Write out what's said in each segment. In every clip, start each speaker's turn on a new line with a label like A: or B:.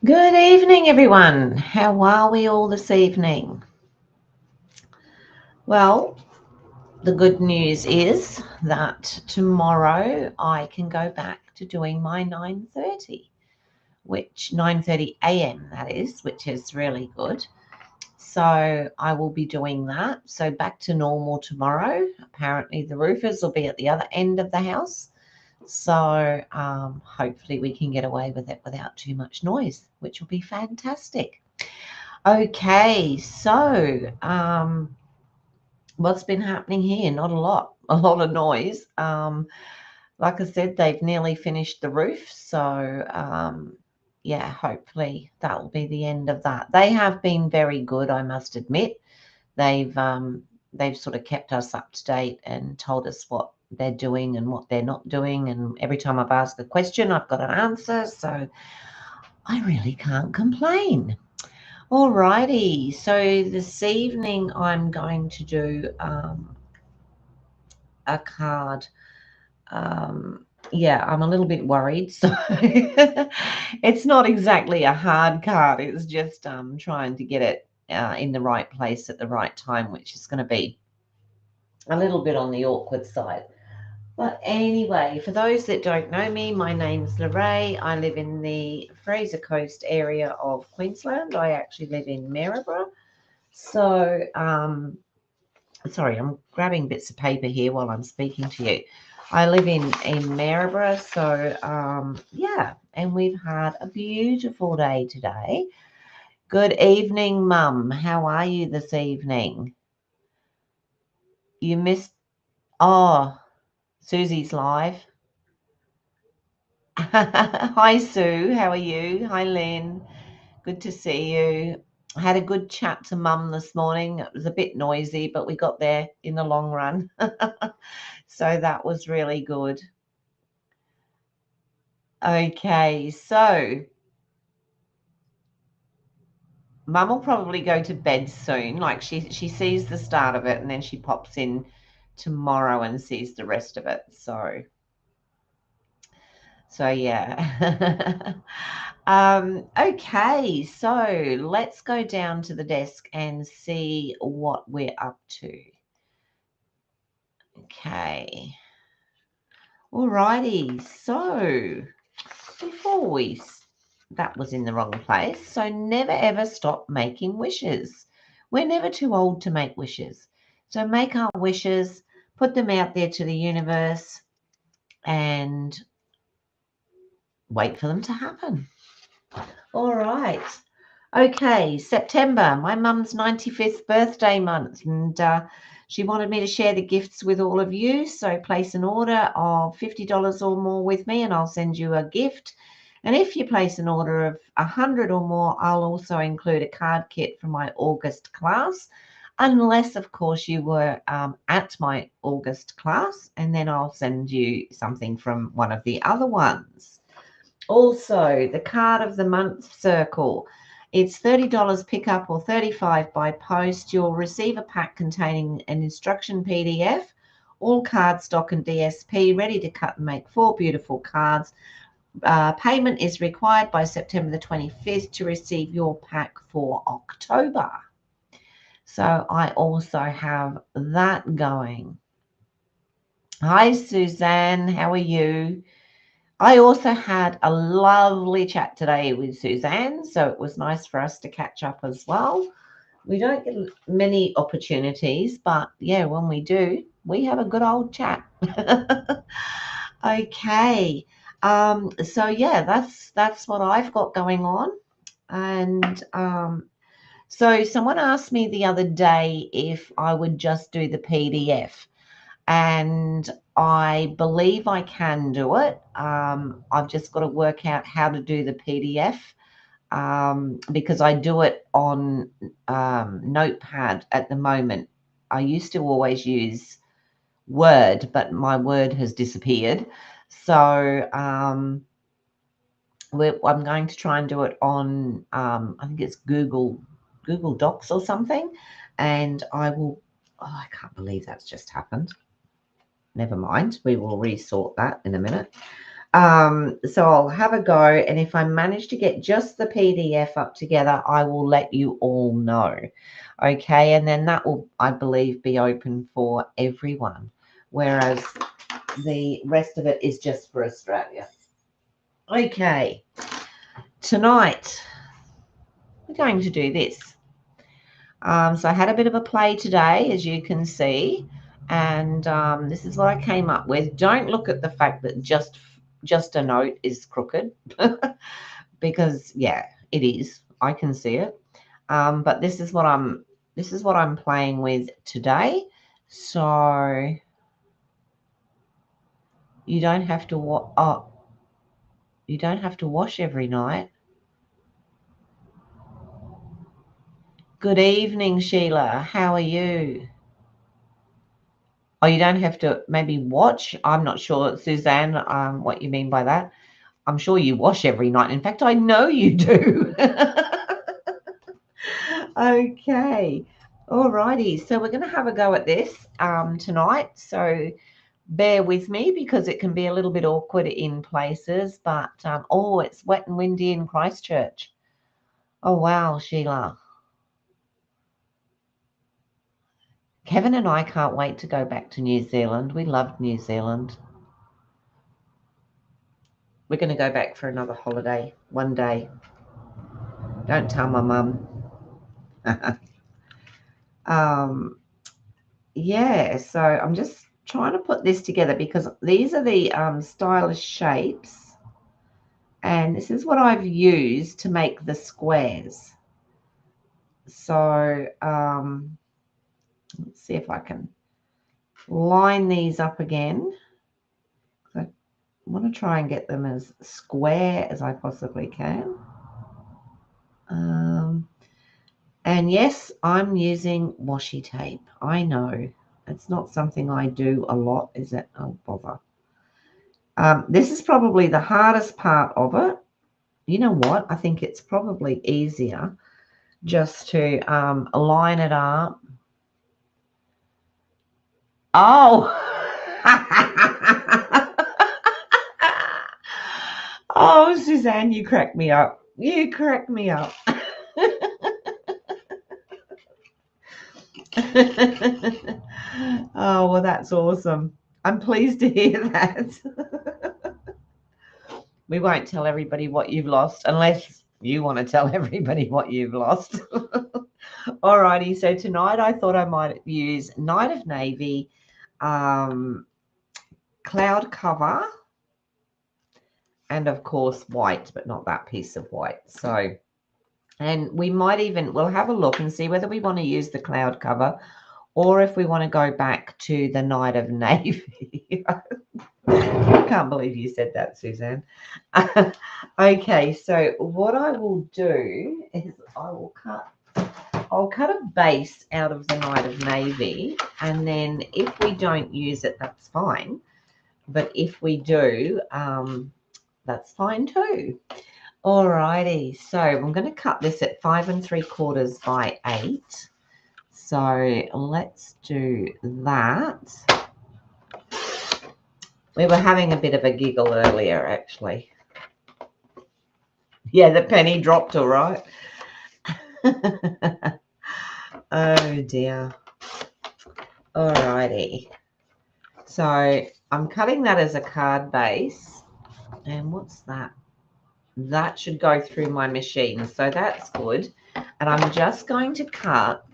A: Good evening, everyone. How are we all this evening? Well, the good news is that tomorrow I can go back to doing my 9:30, which 9:30 a.m. that is, which is really good. So I will be doing that. So back to normal tomorrow. Apparently the roofers will be at the other end of the house. So hopefully we can get away with it without too much noise, which will be fantastic. Okay, so what's been happening here? Not a lot, a lot of noise. Like I said, they've nearly finished the roof, so yeah, hopefully that will be the end of that. They have been very good, I must admit. They've sort of kept us up to date and told us what they're doing and what they're not doing. And every time I've asked a question, I've got an answer. So I really can't complain. Alrighty, so this evening I'm going to do a card. Yeah, I'm a little bit worried. So it's not exactly a hard card. It's just trying to get it in the right place at the right time, which is going to be a little bit on the awkward side. But anyway, for those that don't know me, my name's Lorrae. I live in the Fraser Coast area of Queensland. I actually live in Maryborough. So, sorry, I'm grabbing bits of paper here while I'm speaking to you. I live in Maryborough, so yeah, and we've had a beautiful day today. Good evening, Mum. How are you this evening? You missed. Oh, Susie's live. Hi, Sue. How are you? Hi, Lynn. Good to see you. I had a good chat to Mum this morning. It was a bit noisy, but we got there in the long run. So that was really good. Okay, so Mum will probably go to bed soon. Like she sees the start of it and then she pops in tomorrow and sees the rest of it. So yeah. Okay, so let's go down to the desk and see what we're up to. Okay. Alrighty, so before that was in the wrong place. So never ever stop making wishes. We're never too old to make wishes. So make our wishes, put them out there to the universe, and wait for them to happen. All right. Okay, September, my mum's 95th birthday month, and she wanted me to share the gifts with all of you. So place an order of $50 or more with me, and I'll send you a gift. And if you place an order of 100 or more, I'll also include a card kit from my August class, unless, of course, you were at my August class, and then I'll send you something from one of the other ones. Also, the card of the month circle. It's $30 pickup or $35 by post. You'll receive a pack containing an instruction PDF, all cardstock and DSP, ready to cut and make 4 beautiful cards. Payment is required by September the 25th to receive your pack for October. So I also have that going. Hi, Suzanne. How are you? I also had a lovely chat today with Suzanne, so it was nice for us to catch up as well. We don't get many opportunities, but yeah, when we do, we have a good old chat. Okay. So yeah, that's what I've got going on. And so someone asked me the other day if I would just do the PDF, and I believe I can do it. I've just got to work out how to do the PDF, because I do it on Notepad at the moment. I used to always use Word, but my Word has disappeared. So I'm going to try and do it on, I think it's Google Docs or something, and I will. Oh, I can't believe that's just happened. Never mind. We will resort that in a minute. So I'll have a go, and if I manage to get just the PDF up together, I will let you all know. Okay, and then that will, I believe, be open for everyone, whereas the rest of it is just for Australia. Okay, tonight we're going to do this. So I had a bit of a play today, as you can see, and this is what I came up with. Don't look at the fact that just a note is crooked, because yeah, it is. I can see it. But this is what I'm playing with today. So you don't have to you don't have to wash every night. Good evening, Sheila. How are you? Oh, you don't have to maybe watch. I'm not sure, Suzanne, what you mean by that. I'm sure you wash every night. In fact, I know you do. Okay. All righty. So we're going to have a go at this tonight. So bear with me because it can be a little bit awkward in places. But, oh, it's wet and windy in Christchurch. Oh, wow, Sheila. Kevin and I can't wait to go back to New Zealand. We loved New Zealand. We're going to go back for another holiday one day. Don't tell my mum. Yeah, so I'm just trying to put this together because these are the stylish shapes, and this is what I've used to make the squares. So let's see if I can line these up again. I want to try and get them as square as I possibly can. And yes, I'm using washi tape. I know it's not something I do a lot, is it? Oh, bother. This is probably the hardest part of it. You know what? I think it's probably easier just to line it up. Oh. Oh, Suzanne, you crack me up. You crack me up. Oh, well, that's awesome. I'm pleased to hear that. We won't tell everybody what you've lost unless you want to tell everybody what you've lost. Alrighty, so tonight I thought I might use Night of Navy, cloud cover, and of course white, but not that piece of white. So, and we'll have a look and see whether we want to use the cloud cover or if we want to go back to the Night of Navy. I can't believe you said that, Suzanne. Okay, so what I will do is I'll cut a base out of the Night of Navy, and then if we don't use it, that's fine. But if we do, that's fine too. Alrighty, so I'm going to cut this at 5 3/4 by 8. So let's do that. We were having a bit of a giggle earlier, actually. Yeah, the penny dropped, all right. Oh dear. Alrighty. So I'm cutting that as a card base. And what's that? That should go through my machine. So that's good. And I'm just going to cut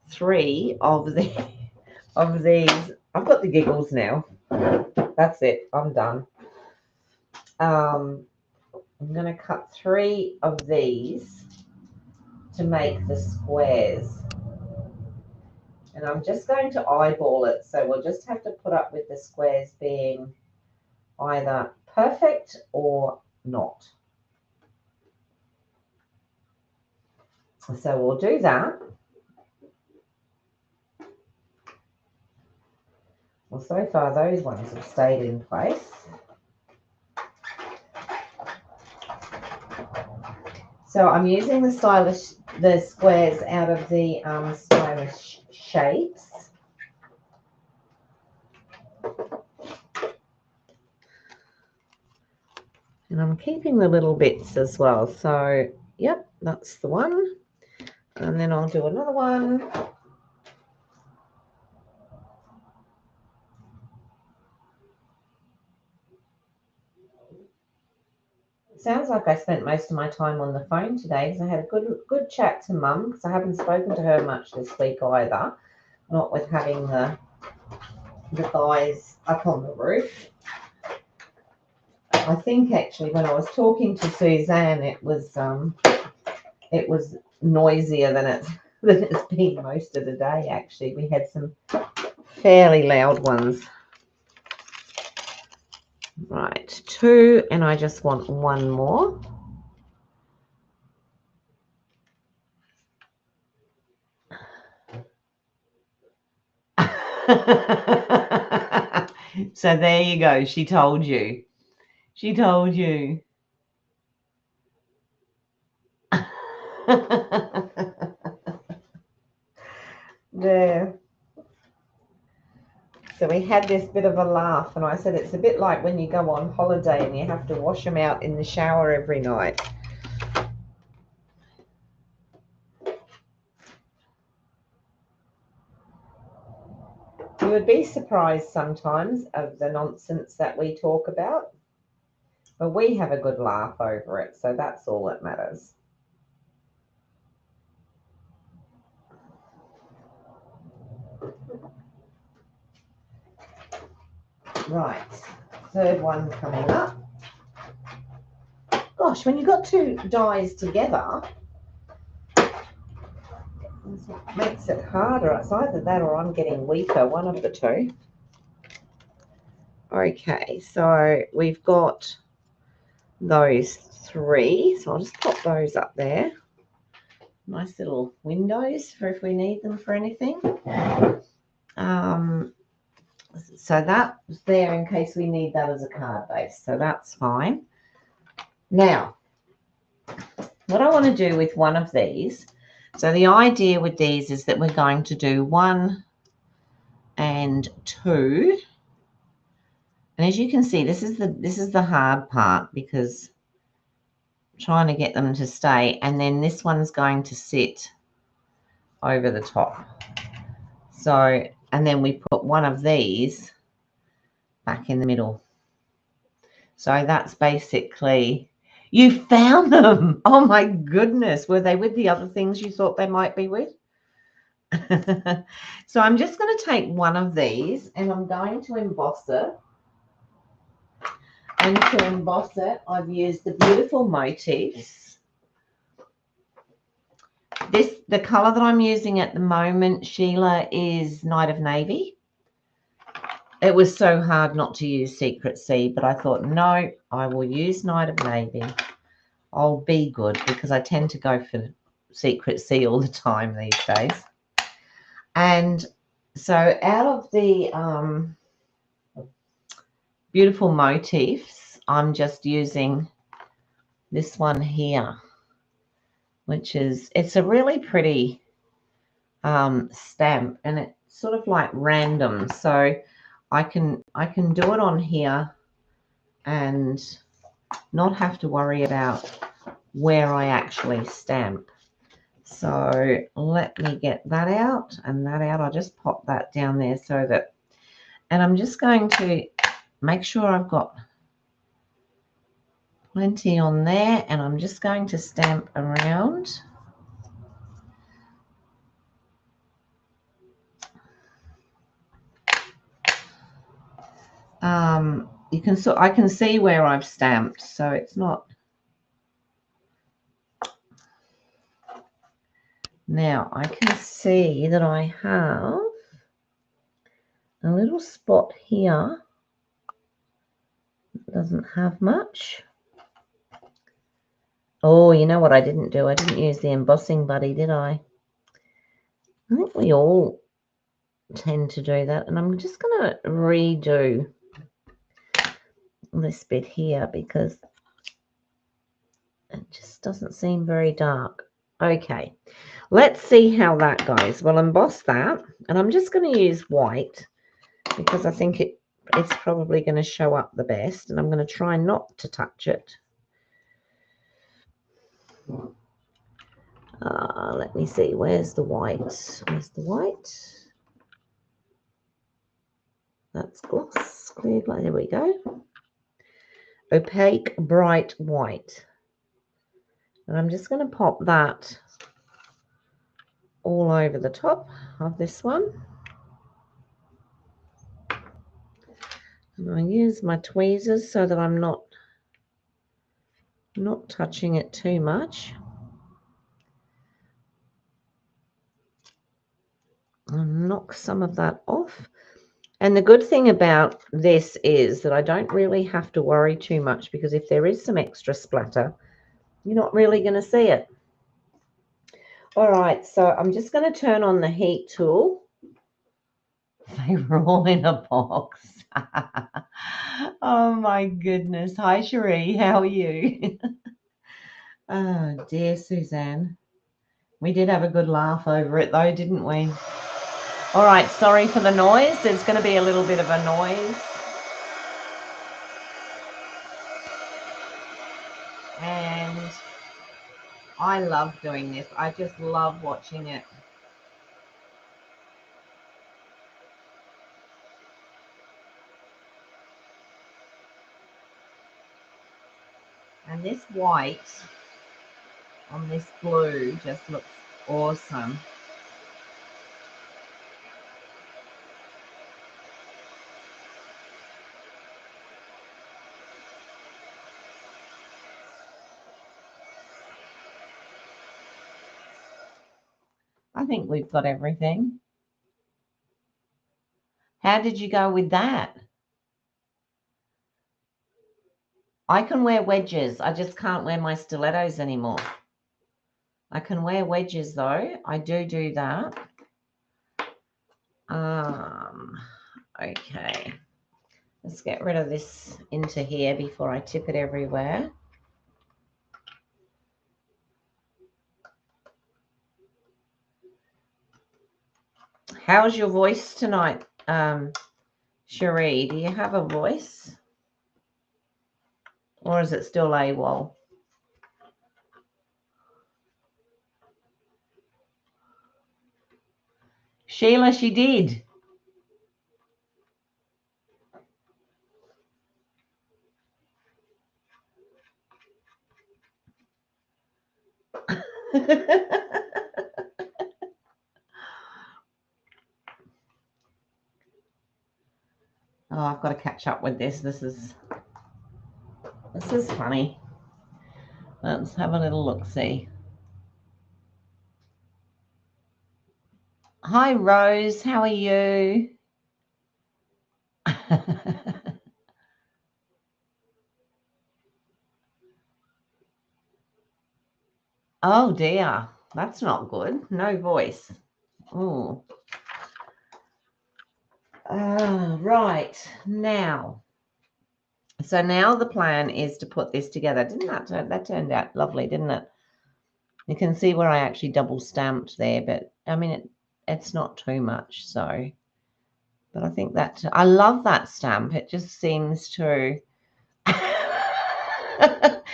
A: 3 of these. I've got the giggles now. That's it. I'm done. I'm going to cut 3 of these to make the squares. And I'm just going to eyeball it. So we'll just have to put up with the squares being either perfect or not. So we'll do that. Well, so far those ones have stayed in place. So I'm using the squares out of the stylish shapes. And I'm keeping the little bits as well. So, yep, that's the one. And then I'll do another one. Sounds like I spent most of my time on the phone today because I had a good chat to Mum, because I haven't spoken to her much this week either, not with having the guys up on the roof. I think actually when I was talking to Suzanne, it was noisier than it's been most of the day. Actually, we had some fairly loud ones. Right, 2, and I just want one more. So there you go. She told you. She told you. There. So we had this bit of a laugh, and I said it's a bit like when you go on holiday and you have to wash them out in the shower every night. You would be surprised sometimes of the nonsense that we talk about, but we have a good laugh over it, so that's all that matters. Right, third one coming up. Gosh, when you've got 2 dies together, it makes it harder. It's either that or I'm getting weaker, one of the 2. Okay, so we've got those 3. So I'll just pop those up there. Nice little windows for if we need them for anything. So that's there in case we need that as a card base. So that's fine. Now, what I want to do with one of these, so the idea with these is that we're going to do 1 and 2. And as you can see, this is the hard part, because I'm trying to get them to stay. And then this one's going to sit over the top. So, and then we put one of these back in the middle. So that's basically, you found them. Oh my goodness. Were they with the other things you thought they might be with? So I'm just going to take one of these and I'm going to emboss it. And to emboss it, I've used the beautiful motifs. The color that I'm using at the moment, Sheila, is Night of Navy. It was so hard not to use Secret Sea, but I thought, no, I will use Night of Navy. I'll be good, because I tend to go for Secret Sea all the time these days. And so out of the beautiful motifs, I'm just using this one here, which is, it's a really pretty stamp, and it's sort of like random. So I can do it on here and not have to worry about where I actually stamp. So let me get that out and that out. I'll just pop that down there so that, and I'm just going to make sure I've got plenty on there, and I'm just going to stamp around. You can, so I can see where I've stamped, so it's not. Now I can see that I have a little spot here. It doesn't have much. Oh, you know what I didn't do? I didn't use the embossing buddy, did I? I think we all tend to do that. And I'm just going to redo this bit here because it just doesn't seem very dark. Okay, let's see how that goes. We'll emboss that, and I'm just going to use white because I think it it's probably going to show up the best, and I'm going to try not to touch it. Let me see, where's the white? Where's the white? That's gloss, clear gloss. There we go. Opaque, bright white. And I'm just going to pop that all over the top of this one. And I use my tweezers so that I'm not touching it too much. I'll knock some of that off. And the good thing about this is that I don't really have to worry too much, because if there is some extra splatter, you're not really going to see it. All right, so I'm just going to turn on the heat tool. They were all in a box. Oh my goodness. Hi, Cherie. How are you? Oh dear, Suzanne. We did have a good laugh over it though, didn't we? All right, sorry for the noise. There's going to be a little bit of a noise. And I love doing this. I just love watching it. And this white on this blue just looks awesome. I think we've got everything. How did you go with that? I can wear wedges. I just can't wear my stilettos anymore. I can wear wedges though. I do that. Okay. Let's get rid of this into here before I tip it everywhere. How's your voice tonight, Cherie? Do you have a voice? Or is it still AWOL? Sheila, she did. Oh, I've got to catch up with this. This is funny. Let's have a little look-see. Hi, Rose. How are you? Oh, dear. That's not good. No voice. Oh. Right. Now. So now the plan is to put this together. Didn't that turned out lovely, didn't it? You can see where I actually double stamped there, but I mean, it's not too much. So, but I think that I love that stamp. It just seems to,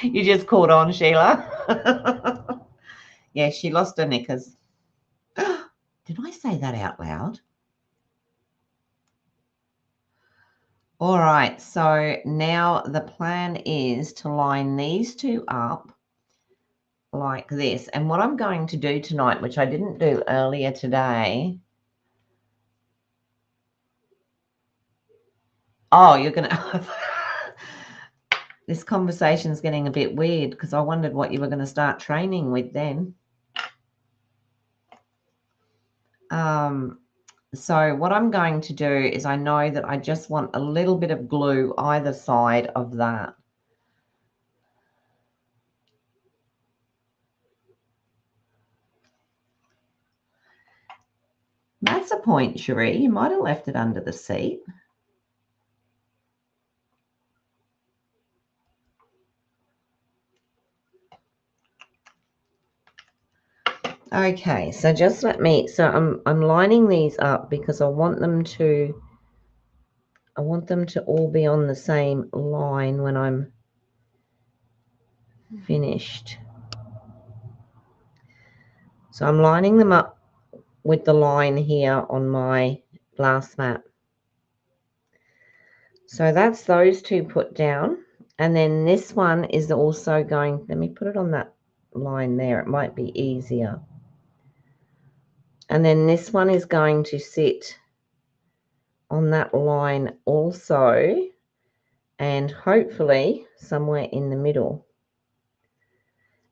A: you just caught on, Sheila. Yeah, she lost her knickers. Did I say that out loud? All right, so now the plan is to line these two up like this. And what I'm going to do tonight, which I didn't do earlier today. Oh, you're going to... This conversation is getting a bit weird because I wondered what you were going to start training with then. So what I'm going to do is I know that I just want a little bit of glue either side of that. That's a point, Cherie. You might have left it under the seat. Okay, so just let me, so I'm lining these up because I want them to I want them to all be on the same line when I'm finished. So I'm lining them up with the line here on my glass mat. So that's those two put down. And then this one is also going, let me put it on that line there. It might be easier. And then this one is going to sit on that line also, and hopefully somewhere in the middle.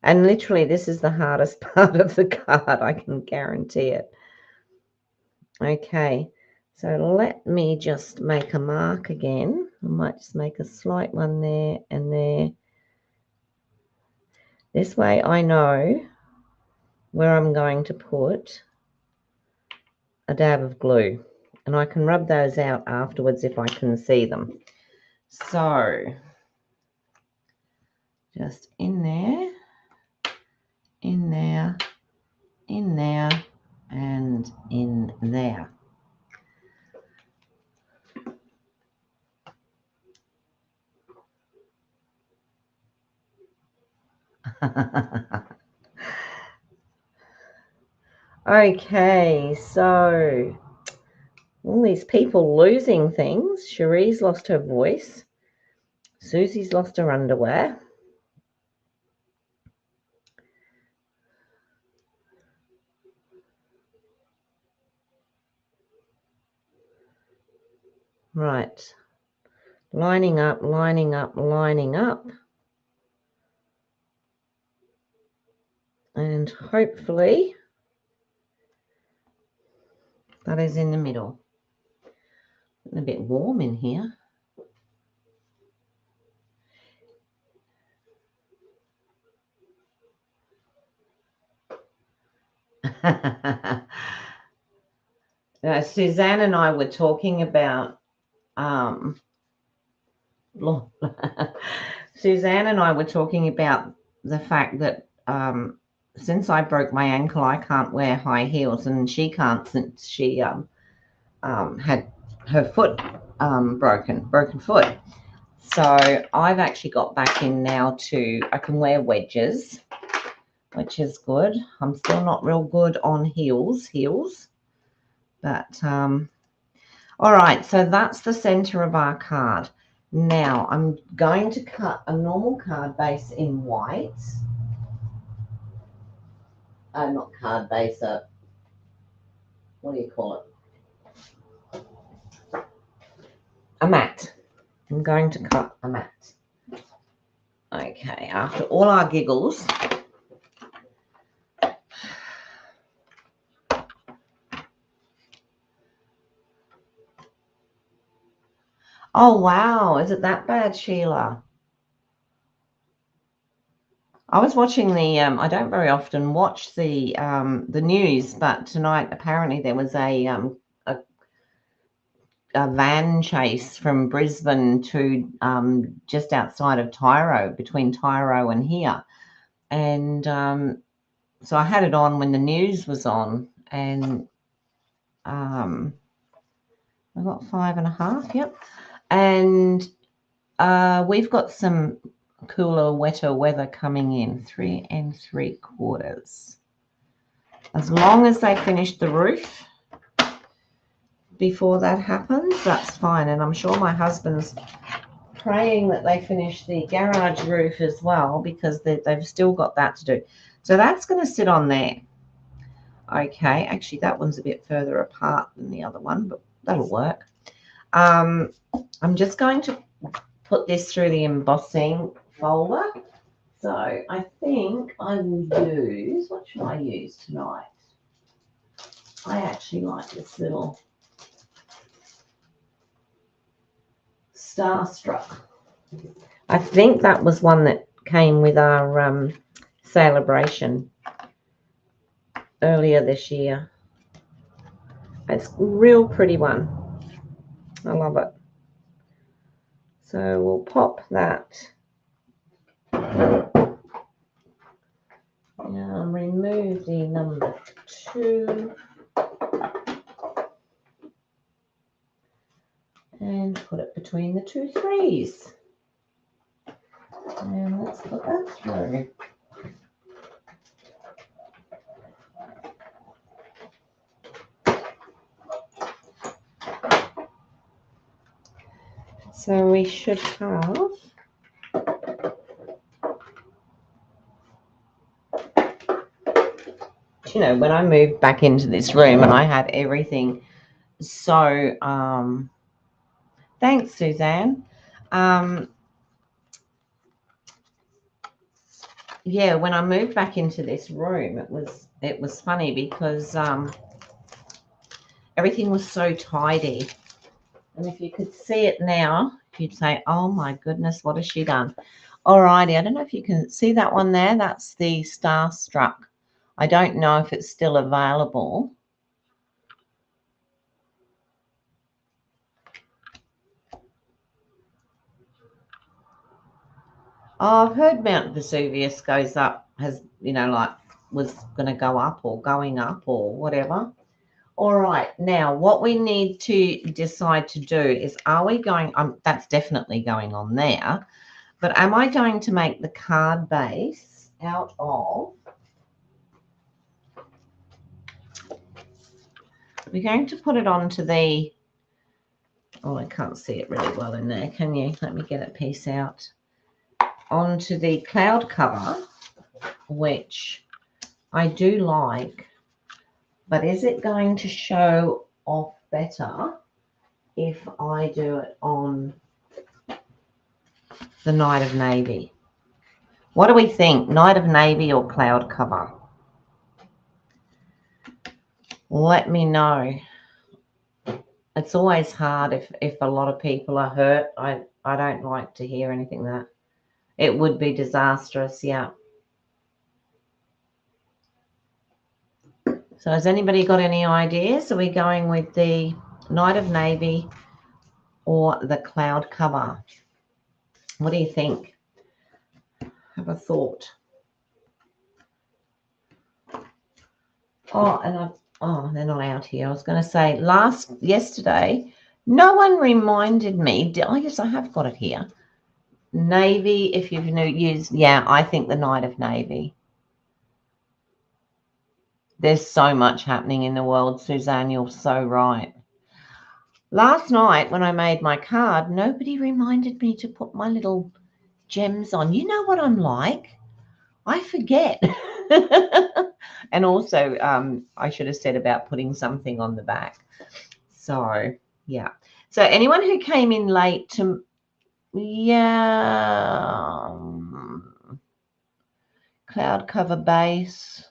A: And literally this is the hardest part of the card, I can guarantee it. Okay, so let me just make a mark again. I might just make a slight one there and there. This way I know where I'm going to put a dab of glue, and I can rub those out afterwards if I can see them. So just in there, in there, in there, and in there. Okay, so all these people losing things. Cherie's lost her voice. Susie's lost her underwear. Right. Lining up, lining up, lining up. And hopefully that is in the middle. It's a bit warm in here. Suzanne and I were talking about Suzanne and I were talking about the fact that since I broke my ankle, I can't wear high heels, and she can't since she had her foot broken foot. So I've actually got back in now I can wear wedges, which is good. I'm still not real good on heels, but all right, so that's the center of our card. Now I'm going to cut a normal card base in white. Not card base, what do you call it? A mat. I'm going to cut a mat. Okay, after all our giggles, oh wow, is it that bad, Sheila? I was watching the I don't very often watch the news, but tonight apparently there was a van chase from Brisbane to just outside of Tyro, between Tyro and here. And so I had it on when the news was on, and I got 5.5, yep. And we've got some cooler, wetter weather coming in, 3 3/4. As long as they finish the roof before that happens, that's fine. And I'm sure my husband's praying that they finish the garage roof as well, because they've still got that to do. So that's going to sit on there. Okay, actually that one's a bit further apart than the other one, but that'll work. I'm just going to put this through the embossing folder. So I think I will use, what should I use tonight? I actually like this little Starstruck. I think that was one that came with our celebration earlier this year. It's a real pretty one. I love it. So we'll pop that. Now remove the number 2 and put between the two threes. And let's put that through. So we should have, you know, when I moved back into this room and I had everything so, thanks, Suzanne. Yeah, when I moved back into this room, it was funny because everything was so tidy. And if you could see it now, you'd say, oh my goodness, what has she done? Alrighty, I don't know if you can see that one there. That's the Starstruck. I don't know if it's still available. Oh, I've heard Mount Vesuvius goes up, has, you know, like was going to go up or going up or whatever. All right, now what we need to decide to do is, are we going, that's definitely going on there, but am I going to make the card base out of, we're going to put it onto the, oh, I can't see it really well in there, can you? Let me get a piece out. Onto the cloud cover, which I do like, but is it going to show off better if I do it on the Night of Navy? What do we think? Night of Navy or cloud cover? Let me know. It's always hard if a lot of people are hurt. I don't like to hear anything that. It would be disastrous, yeah. So has anybody got any ideas? Are we going with the Night of Navy or the cloud cover? What do you think? Have a thought. Oh, and they're not out here. I was going to say yesterday, no one reminded me. I guess I have got it here. Navy, if you've used, yeah, I think the Night of Navy. There's so much happening in the world, Suzanne, you're so right. Last night when I made my card, nobody reminded me to put my little gems on. You know what I'm like? I forget. And also, I should have said about putting something on the back. So, yeah. So anyone who came in late to, yeah, cloud cover base.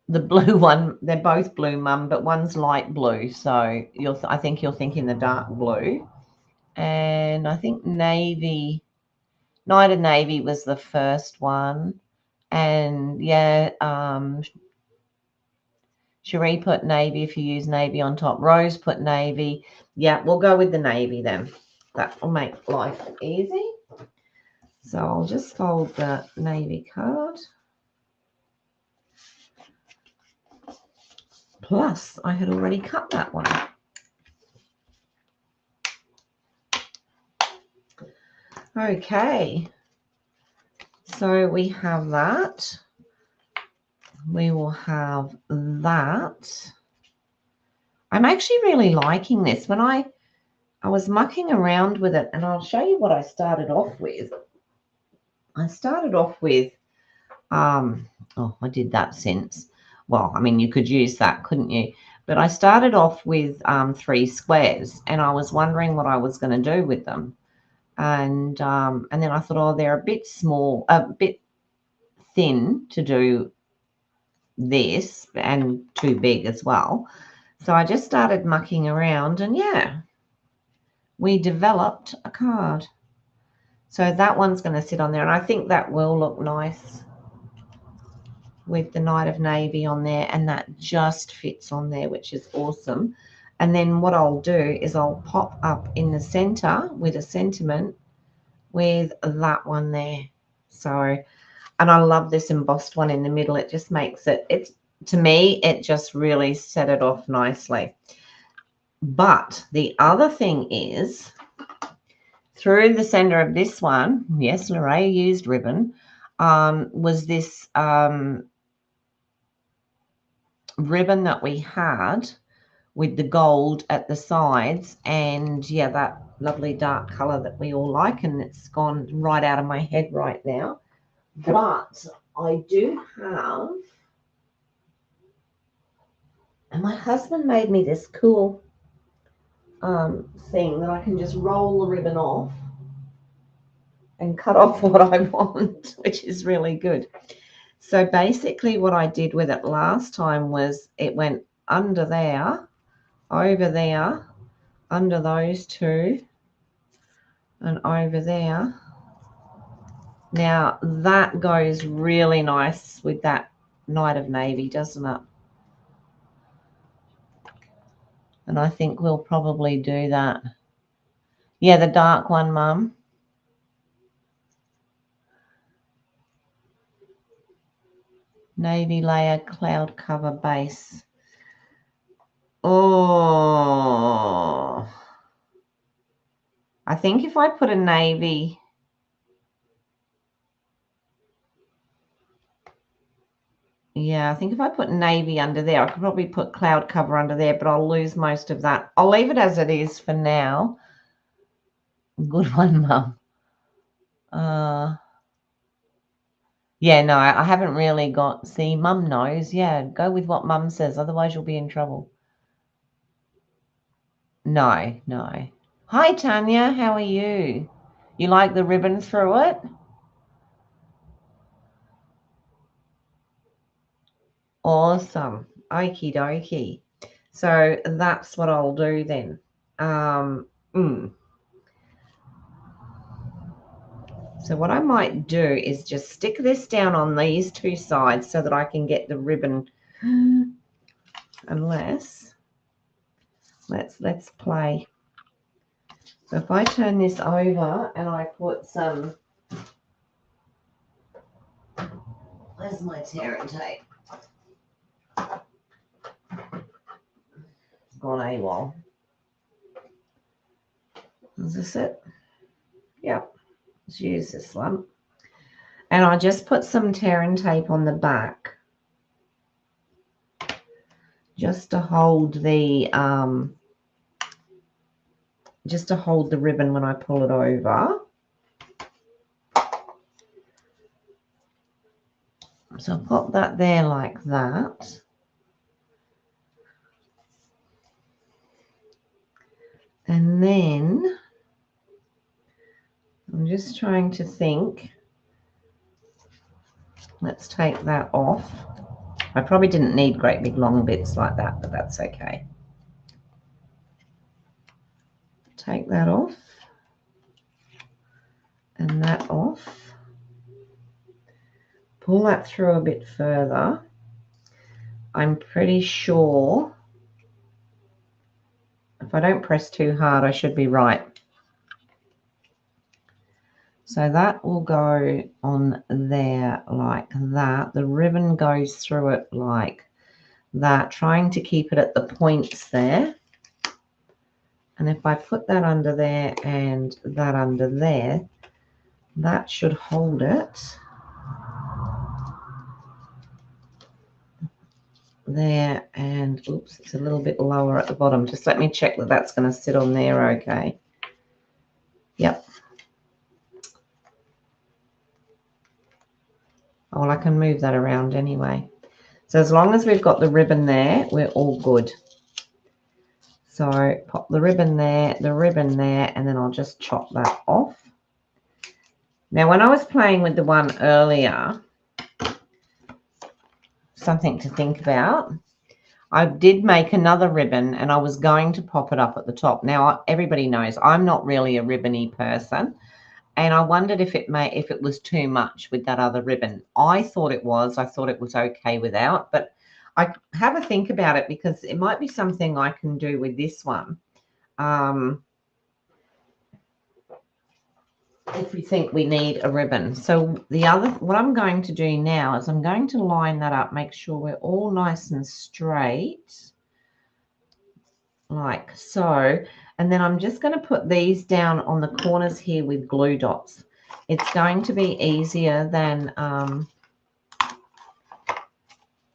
A: The blue one, they're both blue, Mum, but one's light blue. So I think you're thinking the dark blue. And I think navy, Night of Navy was the first one. And yeah, Cherie put navy if you use navy on top. Rose put navy. Yeah, we'll go with the navy then. That will make life easy. So I'll just fold the navy card. Plus, I had already cut that one. Okay. So we have that. We will have that. I'm actually really liking this. When I was mucking around with it, and I'll show you what I started off with. I started off with, I did that since. Well, I mean, you could use that, couldn't you? But I started off with 3 squares, and I was wondering what I was going to do with them. And then I thought, oh, they're a bit small, a bit thin to do this, and too big as well. So I just started mucking around, and yeah, we developed a card. So that one's going to sit on there, and I think that will look nice with the Night of Navy on there, and that just fits on there, which is awesome. And then what I'll do is I'll pop up in the center with a sentiment with that one there. So, and I love this embossed one in the middle. It just makes it, to me, it just really set it off nicely. But the other thing is, through the center of this one, yes, Lorrae used ribbon, was this ribbon that we had with the gold at the sides, and yeah, that lovely dark color that we all like, and it's gone right out of my head right now. But I do have, and my husband made me this cool thing that I can just roll the ribbon off and cut off what I want, which is really good. So basically what I did with it last time was it went under there, over there, under those two, and over there. Now that goes really nice with that Night of Navy, doesn't it? And I think we'll probably do that. Yeah, the dark one, Mum. Navy layer, cloud cover base. Oh, I think if I put a navy, yeah, I think if I put navy under there, I could probably put cloud cover under there, but I'll lose most of that. I'll leave it as it is for now. Good one, Mum. Yeah, no, I haven't really got, see, Mum knows. Yeah, go with what Mum says, otherwise you'll be in trouble. No, no. Hi, Tanya, how are you? You like the ribbon through it? Awesome. Okie dokie. So that's what I'll do then. So what I might do is just stick this down on these two sides so that I can get the ribbon, unless, let's play. So if I turn this over and I put some, where's my tearing tape? It's gone AWOL. Is this it? Yep. Let's use this one. And I just put some tearing tape on the back just to hold the ribbon when I pull it over. So I'll pop that there like that. And then I'm just trying to think. Let's take that off. I probably didn't need great big long bits like that, but that's okay. Take that off and that off. Pull that through a bit further. I'm pretty sure if I don't press too hard, I should be right. So that will go on there like that. The ribbon goes through it like that, trying to keep it at the points there. And if I put that under there and that under there, that should hold it. There, and oops, it's a little bit lower at the bottom. Just let me check that that's going to sit on there okay. Yep. Oh, well, I can move that around anyway. So as long as we've got the ribbon there, we're all good. So pop the ribbon there, and then I'll just chop that off. Now, when I was playing with the one earlier, something to think about, I did make another ribbon and I was going to pop it up at the top. Now, everybody knows I'm not really a ribbony person, and I wondered if it was too much with that other ribbon. I thought it was. I thought it was okay without, but I have a think about it because it might be something I can do with this one. If we think we need a ribbon. So what I'm going to do now is I'm going to line that up, make sure we're all nice and straight. like so. And then I'm just going to put these down on the corners here with glue dots. It's going to be easier than,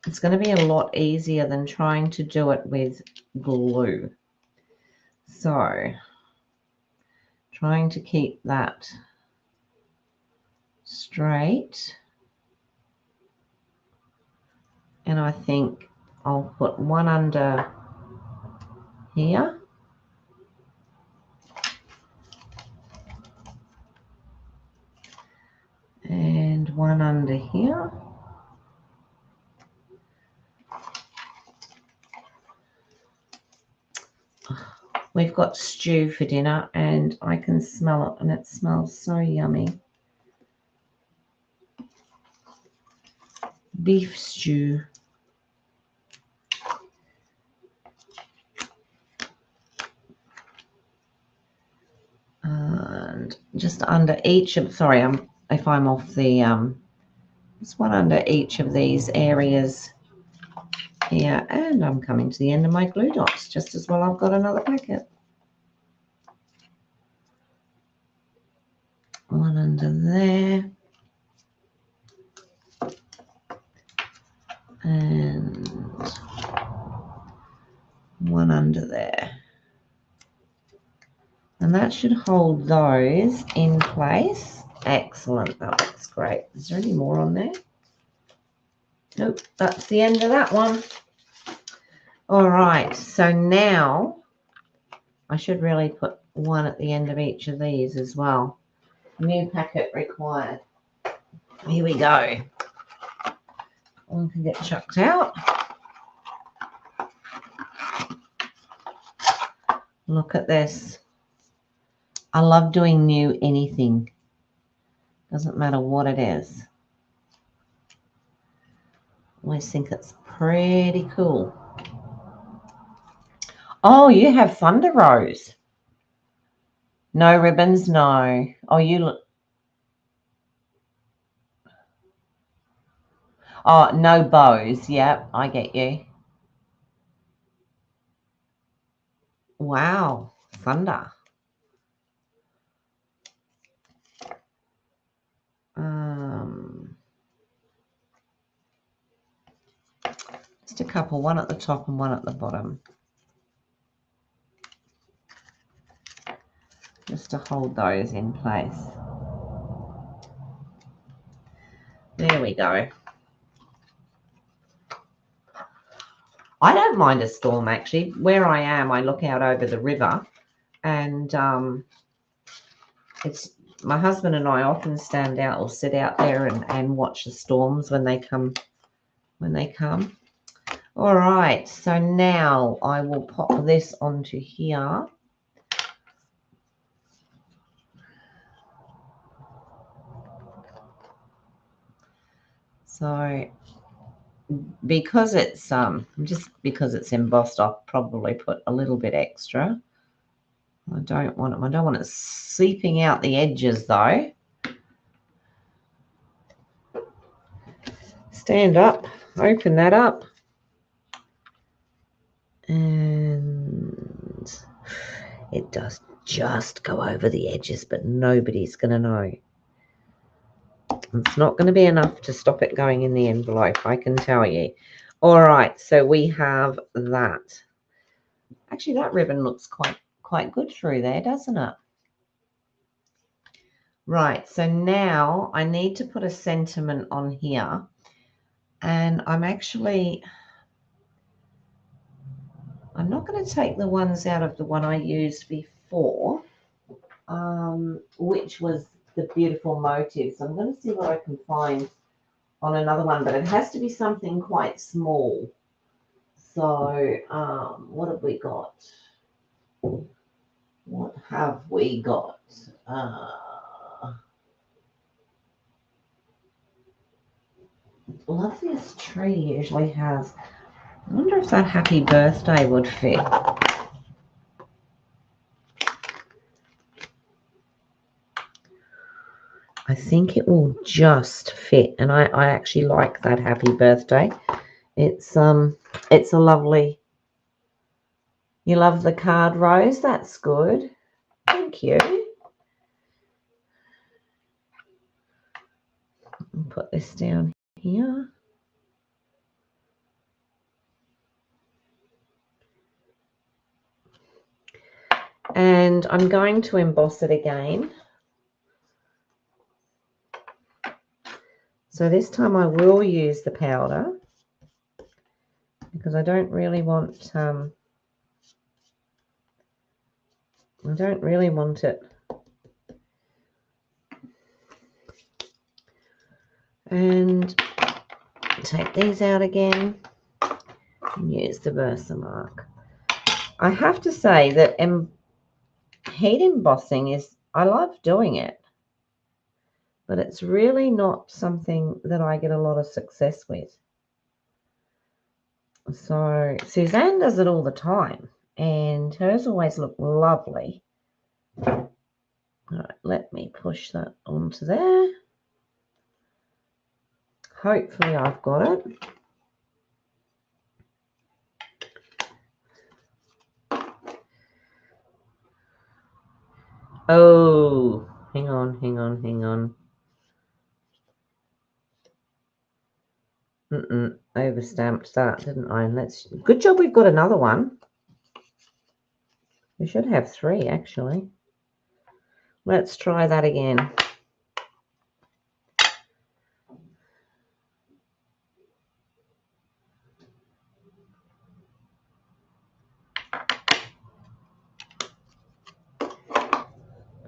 A: it's going to be a lot easier than trying to do it with glue. So trying to keep that straight. And I think I'll put one under here. And one under here. We've got stew for dinner and I can smell it and it smells so yummy. Beef stew. And just under each of, sorry, if I'm off the, just one under each of these areas here. And I'm coming to the end of my glue dots just as well. I've got another packet. One under there. And one under there. And that should hold those in place. Excellent. That looks great. Is there any more on there? Nope. That's the end of that one. All right. So now I should really put one at the end of each of these as well. New packet required. Here we go. One can get chucked out. Look at this. I love doing new anything. Doesn't matter what it is. I always think it's pretty cool. Oh, you have Thunder Rose. No ribbons, no. Oh, you look. Oh, no bows. Yep, I get you. Wow, thunder. Just a couple, one at the top and one at the bottom. Just to hold those in place. There we go. I don't mind a storm, actually. Where I am, I look out over the river, and it's my husband and I often stand out or sit out there and watch the storms when they come. All right, so now I will pop this onto here. So because it's just because it's embossed, I'll probably put a little bit extra. I don't want it seeping out the edges though. Stand up, open that up, and it does just go over the edges, but nobody's going to know. It's not going to be enough to stop it going in the envelope, I can tell you. All right, so we have that. Actually, that ribbon looks quite good through there, doesn't it? Right, so now I need to put a sentiment on here. And I'm not going to take the ones out of the one I used before, which was the beautiful motifs. I'm going to see what I can find on another one, but it has to be something quite small. So what have we got? What have we got? Loveliest Tree usually has. I wonder if that happy birthday would fit. I think it will just fit, and I actually like that happy birthday. It's a lovely, You love the card, Rose? That's good. Thank you. I'll put this down here. And I'm going to emboss it again. So this time I will use the powder because I don't really want it. And take these out again and use the Versamark. I have to say that heat embossing is, I love doing it, but it's really not something that I get a lot of success with. So Suzanne does it all the time and hers always look lovely. All right, let me push that onto there. Hopefully I've got it. Oh, hang on. Overstamped that, didn't I? Good job we've got another one. We should have 3 actually. Let's try that again.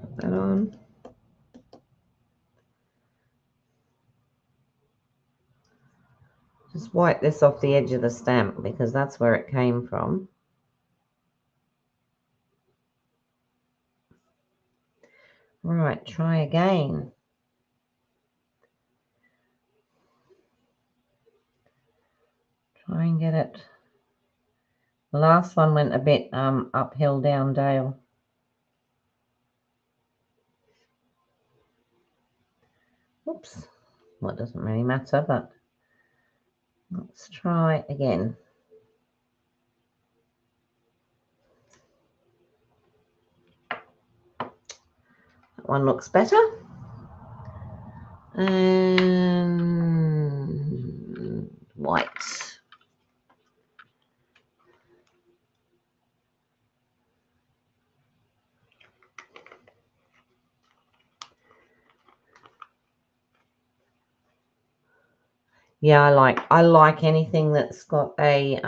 A: Put that on. Just wipe this off the edge of the stamp because that's where it came from. Right, try again. Try and get it. The last one went a bit uphill, down dale. Oops. Well, it doesn't really matter, but let's try again. That one looks better. And white. Yeah, I like anything that's got a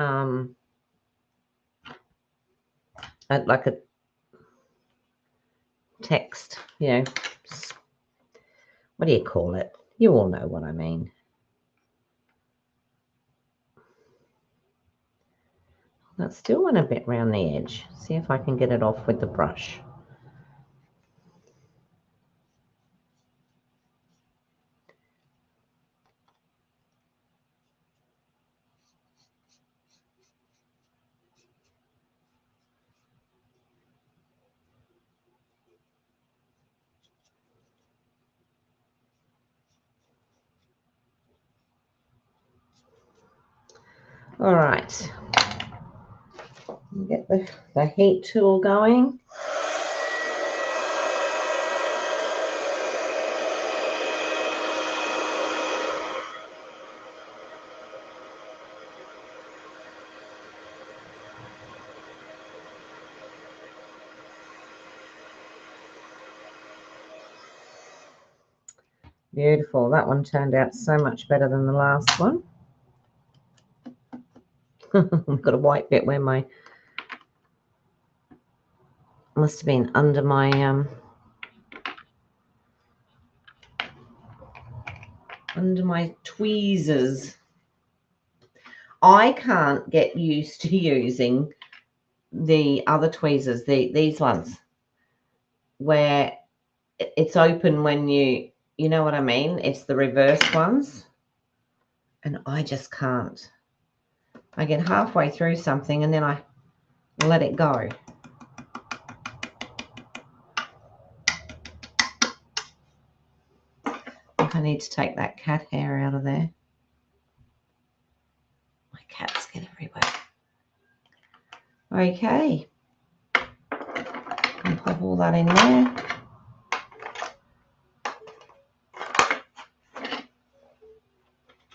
A: like a text, you know. What do you call it? You all know what I mean. That still went a bit round the edge. See if I can get it off with the brush. All right. Get the heat tool going. Beautiful. That one turned out so much better than the last one. I've got a white bit where my must have been under my tweezers. I can't get used to using the other tweezers, these ones, where it's open when you know what I mean? It's the reverse ones. And I just can't. I get halfway through something and then I let it go. I need to take that cat hair out of there. My cats get everywhere. Okay. And pop all that in there.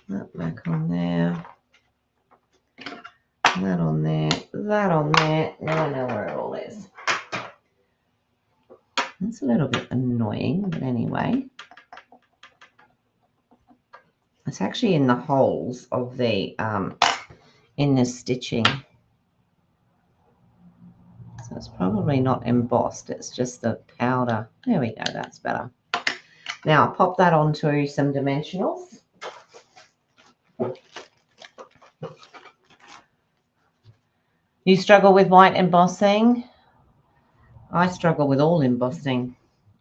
A: That back on there. That on there. That on there. Now I know where it all is. That's a little bit annoying, but anyway. It's actually in the holes of the in the stitching. So it's probably not embossed, it's just the powder. There we go, that's better. Now I'll pop that onto some dimensionals. You struggle with white embossing? I struggle with all embossing.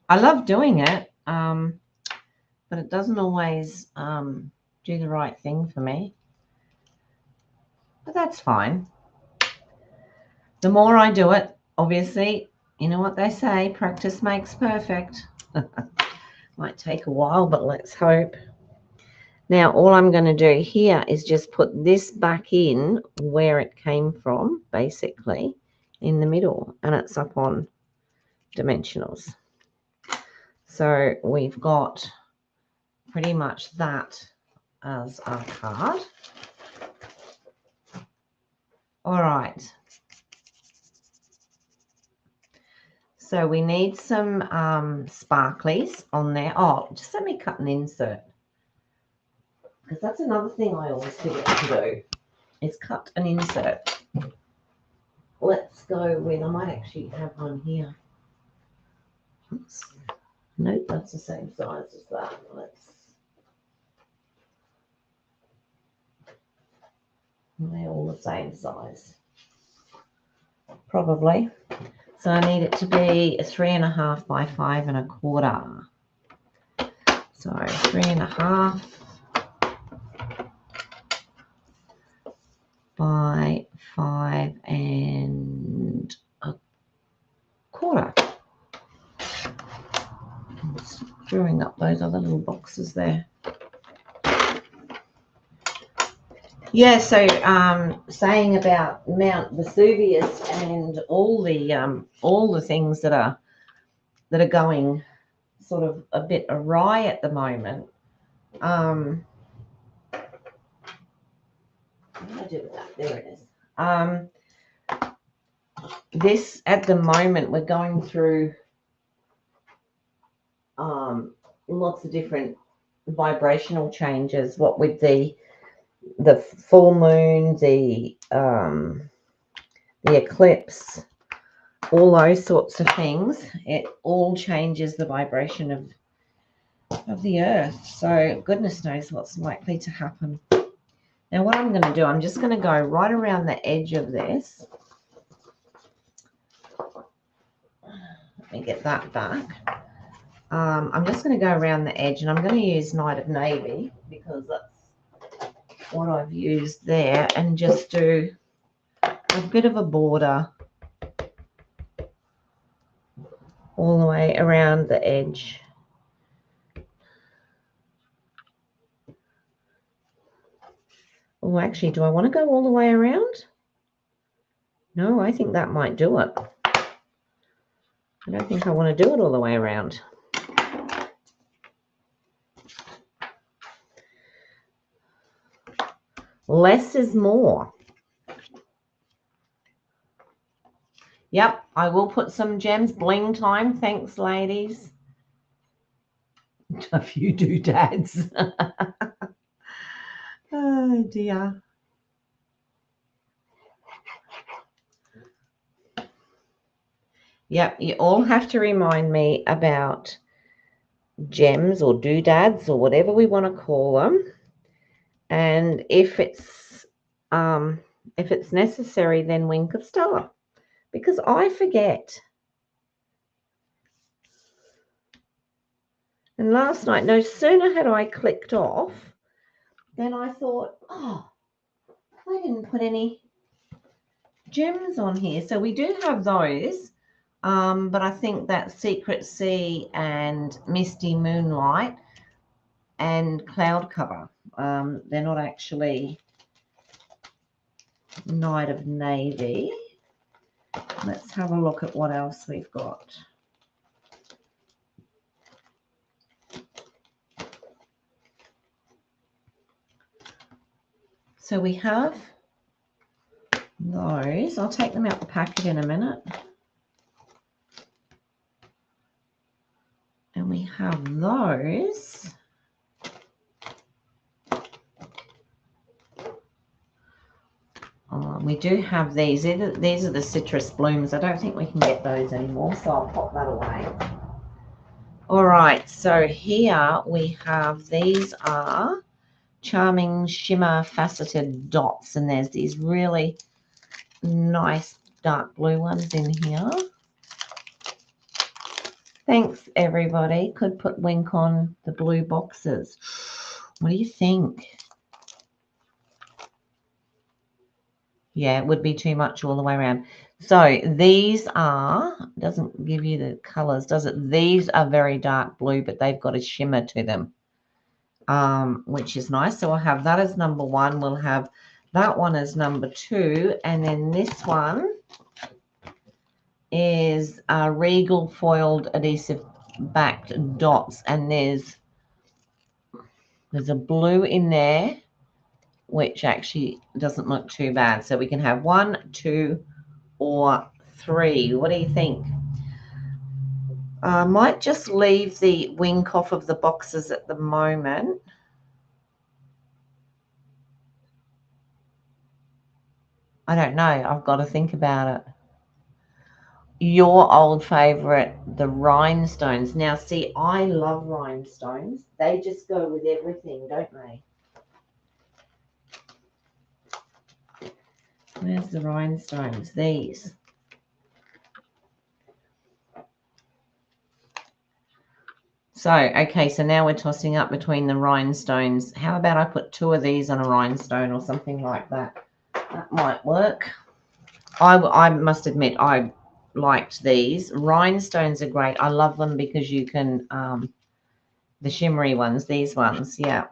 A: I love doing it, but it doesn't always do the right thing for me. But that's fine. The more I do it, obviously, you know what they say, practice makes perfect. Might take a while, but let's hope. Now, all I'm going to do here is just put this back in where it came from, basically, in the middle, and it's up on dimensionals. So we've got pretty much that as our card. All right. So we need some sparklies on there. Oh, just let me cut an insert, because that's another thing I always forget to do, is cut an insert. Let's go with, I might actually have one here. Oops. Nope, that's the same size as that. They're all the same size, probably. So I need it to be 3.5 by 5.25. So 3.5 by 5.25. I'm screwing up those other little boxes there. Yeah, so saying about Mount Vesuvius and all the things that are going sort of a bit awry at the moment. What did I do with that? There it is. This at the moment we're going through lots of different vibrational changes. What with the full moon, the eclipse, all those sorts of things, it all changes the vibration of the earth. So goodness knows what's likely to happen. Now what I'm going to do, I'm just going to go right around the edge of this. Let me get that back. I'm just going to go around the edge, and I'm going to use Night of Navy because that's what I've used there, and just do a bit of a border all the way around the edge. Oh, actually, do I want to go all the way around? No, I think that might do it. I don't think I want to do it all the way around. Less is more. Yep, I will put some gems. Bling time. Thanks, ladies. A few doodads. Oh, dear. Yep, you all have to remind me about gems or doodads or whatever we want to call them. And if it's necessary, then wink of Stella, because I forget. And last night, no sooner had I clicked off, then I thought, oh, I didn't put any gems on here. So we do have those, but I think that Secret Sea and Misty Moonlight and Cloud Cover, they're not actually Night of Navy. Let's have a look at what else we've got. So we have those. I'll take them out the packet in a minute. And we have those. We do have these. These are the citrus blooms. I don't think we can get those anymore, so I'll pop that away. All right, so here we have, these are charming shimmer faceted dots, and there's these really nice dark blue ones in here. Thanks, everybody. Could put Wink on the blue boxes. What do you think? Yeah, it would be too much all the way around. So these are, doesn't give you the colors, does it? These are very dark blue, but they've got a shimmer to them, which is nice. So we'll have that as number 1. We'll have that one as number 2. And then this one is Regal foiled adhesive backed dots. And there's a blue in there, which actually doesn't look too bad. So we can have 1, 2, or 3. What do you think? I might just leave the Wink off of the boxes at the moment. I don't know. I've got to think about it. Your old favourite, the rhinestones. Now, see, I love rhinestones. They just go with everything, don't they? Where's the rhinestones? These. So, okay, so now we're tossing up between the rhinestones. How about I put 2 of these on a rhinestone or something like that? That might work. I must admit, I liked these. Rhinestones are great. I love them because you can, the shimmery ones, these ones, yeah.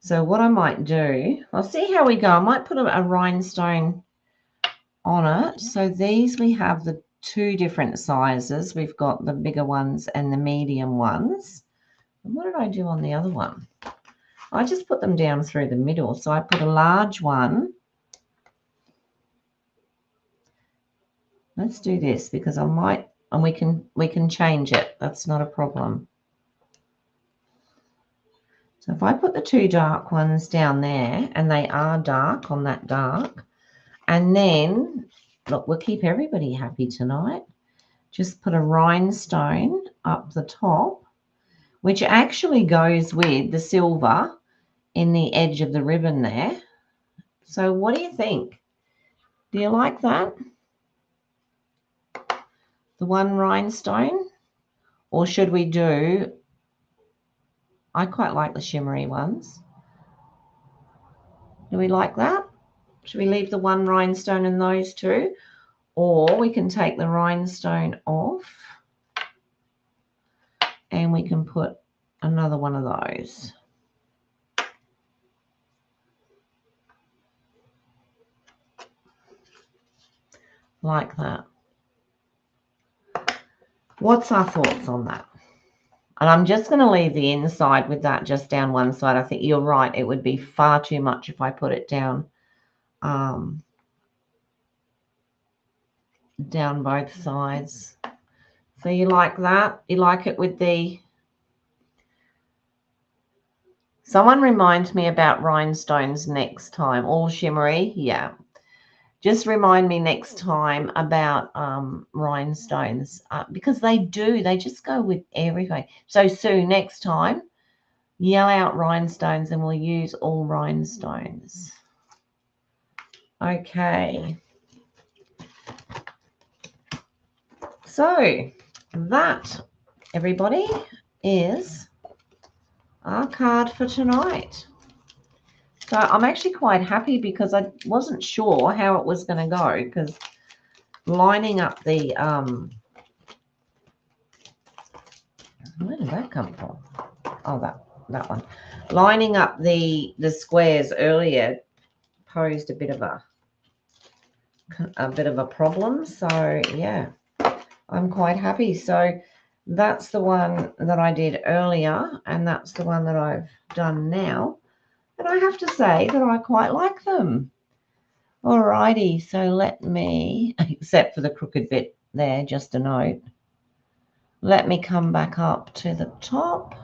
A: So what I might do, I'll see how we go. I might put a rhinestone on it. So these, we have the 2 different sizes. We've got the bigger ones and the medium ones. And what did I do on the other one? I just put them down through the middle. So I put a large one. Let's do this because I might, and we can change it. That's not a problem. So if I put the 2 dark ones down there, and they are dark on that dark, and then, look, we'll keep everybody happy tonight. Just put a rhinestone up the top, which actually goes with the silver in the edge of the ribbon there. So what do you think? Do you like that? The 1 rhinestone? Or should we do, I quite like the shimmery ones. Do we like that? Should we leave the 1 rhinestone in those 2? Or we can take the rhinestone off and we can put another one of those. Like that. What's our thoughts on that? And I'm just going to leave the inside with that just down one side. I think you're right. It would be far too much if I put it down down both sides. So you like that? You like it with the... Someone reminds me about rhinestones next time. All shimmery? Yeah. Just remind me next time about rhinestones because they just go with everything. So Sue, next time, yell out rhinestones and we'll use all rhinestones. Okay. So that, everybody, is our card for tonight. So I'm actually quite happy because I wasn't sure how it was going to go because lining up the, where did that come from? Oh, that one. Lining up the squares earlier posed a bit of a a bit of a problem. So yeah, I'm quite happy. So that's the one that I did earlier, and that's the one that I've done now. And I have to say that I quite like them. Alrighty, so let me, except for the crooked bit there, just a note. Let me come back up to the top.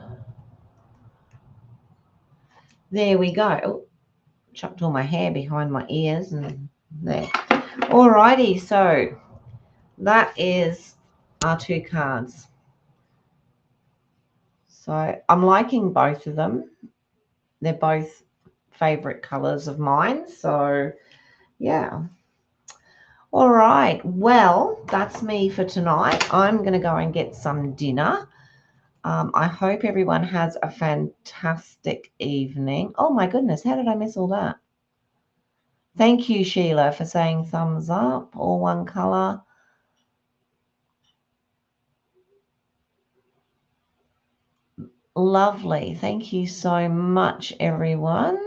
A: There we go. Oh, chucked all my hair behind my ears and there. Alrighty, so that is our 2 cards. So I'm liking both of them. They're both favorite colors of mine. So yeah. All right. Well, that's me for tonight. I'm going to go and get some dinner. I hope everyone has a fantastic evening. Oh my goodness, how did I miss all that? Thank you, Sheila, for saying thumbs up, all one color. Lovely. Thank you so much, everyone.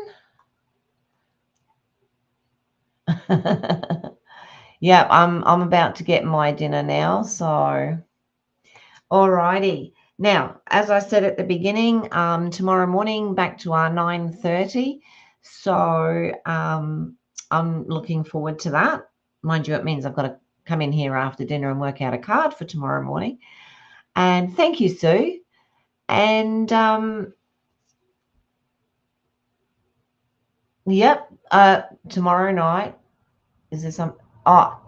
A: Yeah, I'm about to get my dinner now, so alrighty. Now, as I said at the beginning, tomorrow morning back to our 9:30. So I'm looking forward to that. Mind you, it means I've got to come in here after dinner and work out a card for tomorrow morning. And thank you, Sue. And yep, tomorrow night. Is there some? Oh,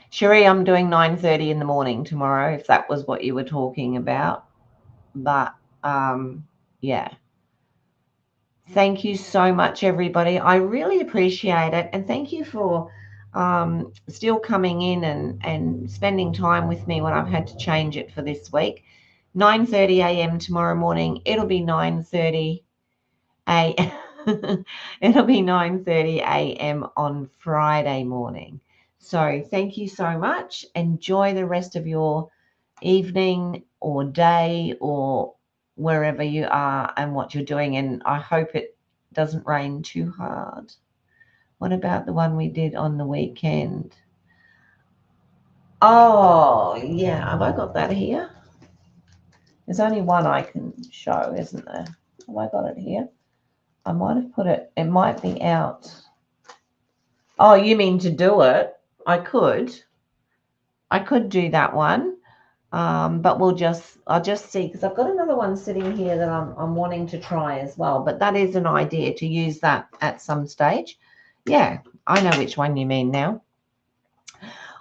A: Cherie, I'm doing 9:30 in the morning tomorrow, if that was what you were talking about. But yeah. Thank you so much, everybody. I really appreciate it. And thank you for still coming in and spending time with me when I've had to change it for this week. 9:30 a.m. tomorrow morning. It'll be 9:30 a.m. It'll be 9:30 a.m. on Friday morning. So thank you so much. Enjoy the rest of your evening or day or wherever you are and what you're doing. And I hope it doesn't rain too hard. What about the one we did on the weekend? Oh, yeah. Have I got that here? There's only one I can show, isn't there? Have I got it here? I might have put it. It might be out. Oh, you mean to do it? I could do that one. But I'll just see, because I've got another one sitting here that I'm wanting to try as well. But that is an idea to use that at some stage. Yeah, I know which one you mean now.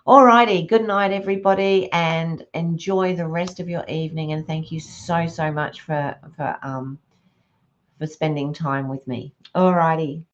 A: All righty, good night, everybody, and enjoy the rest of your evening. And thank you so much for spending time with me. All righty.